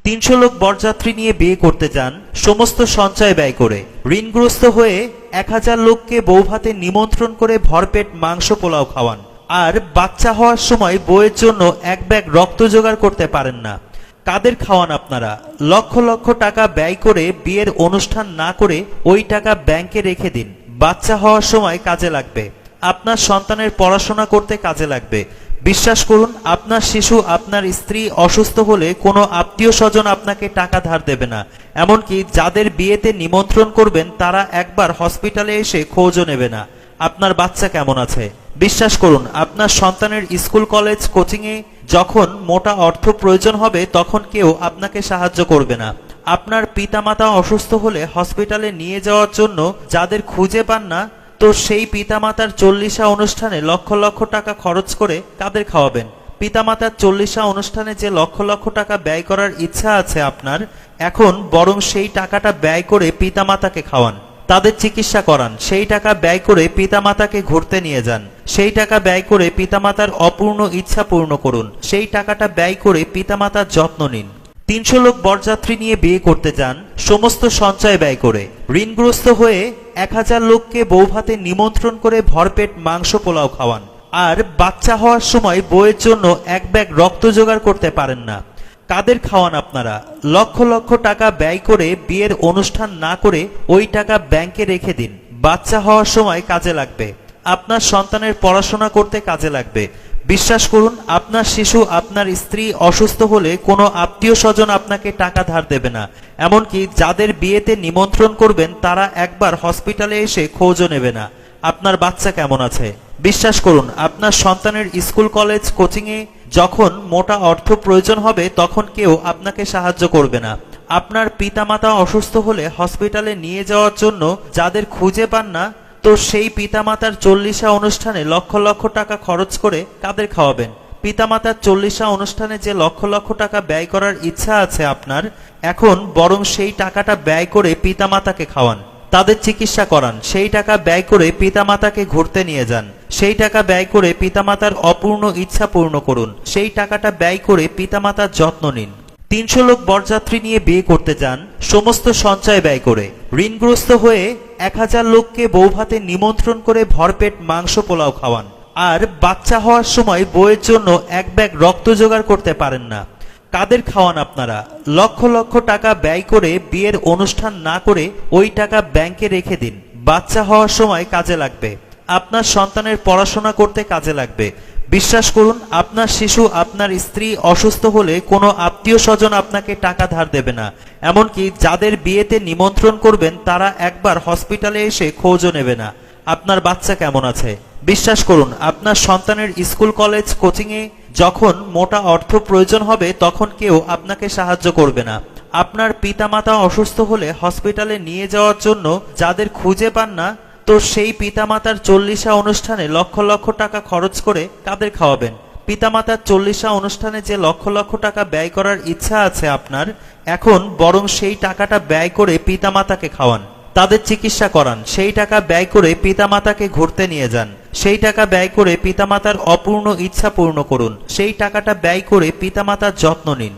300 লোক বরযাত্রী নিয়ে বিয়ে করতে যান সমস্ত সঞ্চয় ব্যয় করে। ঋণগ্রস্ত হয়ে 1000 লোককে বৌভাতে নিমন্ত্রণ করে ভরপেট মাংস পোলাও খাওয়ান। আর বাচ্চা হওয়ার সময় বউয়ের জন্য এক ব্যাগ রক্ত জোগাড় করতে পারেন না। কাদের খাওয়ান আপনারা? লক্ষ লক্ষ টাকা ব্যয় করে বিয়ের অনুষ্ঠান না করে ওই টাকা ব্যাংকে রেখে দিন। বাচ্চা হওয়ার সময় কাজে লাগবে, আপনার সন্তানের পড়াশোনা করতে কাজে লাগবে। বিশ্বাস করুন, আপনার শিশু, আপনার স্ত্রী অসুস্থ হলে কোনো আত্মীয় স্বজন আপনাকে টাকা ধার দেবে না। এমনকি যাদের বিয়েতে নিমন্ত্রণ করবেন তারা একবার হসপিটালে এসে খোঁজও নেবে না আপনার বাচ্চা কেমন আছে। বিশ্বাস করুন, আপনার সন্তানের স্কুল কলেজ কোচিংয়ে যখন মোটা অর্থ প্রয়োজন হবে তখন কেউ আপনাকে সাহায্য করবে না। আপনার পিতামাতা অসুস্থ হলে হসপিটালে নিয়ে যাওয়ার জন্য যাদের খুঁজে পান না, তো সেই পিতামাতার 40 অনুষ্ঠানে লক্ষ লক্ষ টাকা খরচ করে কাদের খাওয়াবেন? পিতামাতার 40 অনুষ্ঠানে যে লক্ষ লক্ষ টাকা ব্যয় করার ইচ্ছা আছে আপনার, এখন বরং সেই টাকাটা ব্যয় করে পিতামাতাকে খাওয়ান, তাদের চিকিৎসা করান। সেই টাকা ব্যয় করে পিতামাতাকে ঘুরতে নিয়ে যান। সেই টাকা ব্যয় করে পিতামাতার অপূর্ণ ইচ্ছা পূর্ণ করুন। সেই টাকাটা ব্যয় করে পিতামাতার যত্ন নিন। 300 লোক বরযাত্রী নিয়ে বিয়ে করতে যান সমস্ত সঞ্চয় ব্যয় করে। ঋণগ্রস্ত হয়ে 1000 লোককে বৌভাতে নিমন্ত্রণ করে ভরপেট মাংস পোলাও খাওয়ান। আর বাচ্চা হওয়ার সময় বউয়ের জন্য এক ব্যাগ রক্ত জোগাড় করতে পারেন না। কাদের খাওয়ান আপনারা? লক্ষ লক্ষ টাকা ব্যয় করে বিয়ের অনুষ্ঠান না করে ওই টাকা ব্যাংকে রেখে দিন। বাচ্চা হওয়ার সময় কাজে লাগবে, আপনার সন্তানের পড়াশোনা করতে কাজে লাগবে। বিশ্বাস করুন, আপনার শিশু, আপনার স্ত্রী অসুস্থ হলে কোনো আত্মীয় স্বজন আপনাকে টাকা ধার দেবে না। এমনকি যাদের বিয়েতে নিমন্ত্রণ করবেন তারা একবার হসপিটালে এসে খোঁজও নেবে না আপনার বাচ্চা কেমন আছে। বিশ্বাস করুন, আপনার সন্তানের স্কুল কলেজ কোচিংয়ে যখন মোটা অর্থ প্রয়োজন হবে তখন কেউ আপনাকে সাহায্য করবে না। আপনার পিতামাতা অসুস্থ হলে হসপিটালে নিয়ে যাওয়ার জন্য যাদের খুঁজে পান না, তো সেই পিতামাতার 40 অনুষ্ঠানে লক্ষ লক্ষ টাকা খরচ করে কাদের খাওয়াবেন? পিতামাতার 40 অনুষ্ঠানে যে লক্ষ লক্ষ টাকা ব্যয় করার ইচ্ছা আছে আপনার, এখন বরং সেই টাকাটা ব্যয় করে পিতামাতাকে খাওয়ান, তাদের চিকিৎসা করান। সেই টাকা ব্যয় করে পিতামাতাকে ঘুরতে নিয়ে যান। সেই টাকা ব্যয় করে পিতামাতার অপূর্ণ ইচ্ছা পূর্ণ করুন। সেই টাকাটা ব্যয় করে পিতামাতার যত্ন নিন। 300 লোক বরযাত্রী নিয়ে বিয়ে করতে যান সমস্ত সঞ্চয় ব্যয় করে। ঋণগ্রস্ত হয়ে 1000 লোককে বৌভাতে নিমন্ত্রণ করে ভরপেট মাংস পোলাও খাওয়ান। আর বাচ্চা হওয়ার সময় বউয়ের জন্য এক ব্যাগ রক্ত জোগাড় করতে পারেন না। কাদের খাওয়ান আপনারা? লক্ষ লক্ষ টাকা ব্যয় করে বিয়ের অনুষ্ঠান না করে ওই টাকা ব্যাংকে রেখে দিন। বাচ্চা হওয়ার সময় কাজে লাগবে, আপনার সন্তানের পড়াশোনা করতে কাজে লাগবে। বিশ্বাস করুন, আপনার শিশু, আপনার স্ত্রী অসুস্থ হলে কোনো আত্মীয় স্বজন আপনাকে টাকা ধার দেবে না। এমনকি যাদের বিয়েতে নিমন্ত্রণ করবেন তারা একবার হসপিটালে এসে খোঁজও নেবে না আপনার বাচ্চা কেমন আছে। বিশ্বাস করুন, আপনার সন্তানের স্কুল কলেজ কোচিংয়ে যখন মোটা অর্থ প্রয়োজন হবে তখন কেউ আপনাকে সাহায্য করবে না। আপনার পিতামাতা অসুস্থ হলে হসপিটালে নিয়ে যাওয়ার জন্য যাদের খুঁজে পান না, তো সেই পিতামাতার 40 অনুষ্ঠানে লক্ষ লক্ষ টাকা খরচ করে কাদের খাওয়াবেন? পিতামাতার 40 অনুষ্ঠানে যে লক্ষ লক্ষ টাকা ব্যয় করার ইচ্ছা আছে আপনার, এখন বরং সেই টাকাটা ব্যয় করে পিতামাতাকে খাওয়ান, তাদের চিকিৎসা করান। সেই টাকা ব্যয় করে পিতামাতাকে ঘুরতে নিয়ে যান। সেই টাকা ব্যয় করে পিতামাতার অপূর্ণ ইচ্ছা পূর্ণ করুন। সেই টাকাটা ব্যয় করে পিতামাতার যত্ন নিন।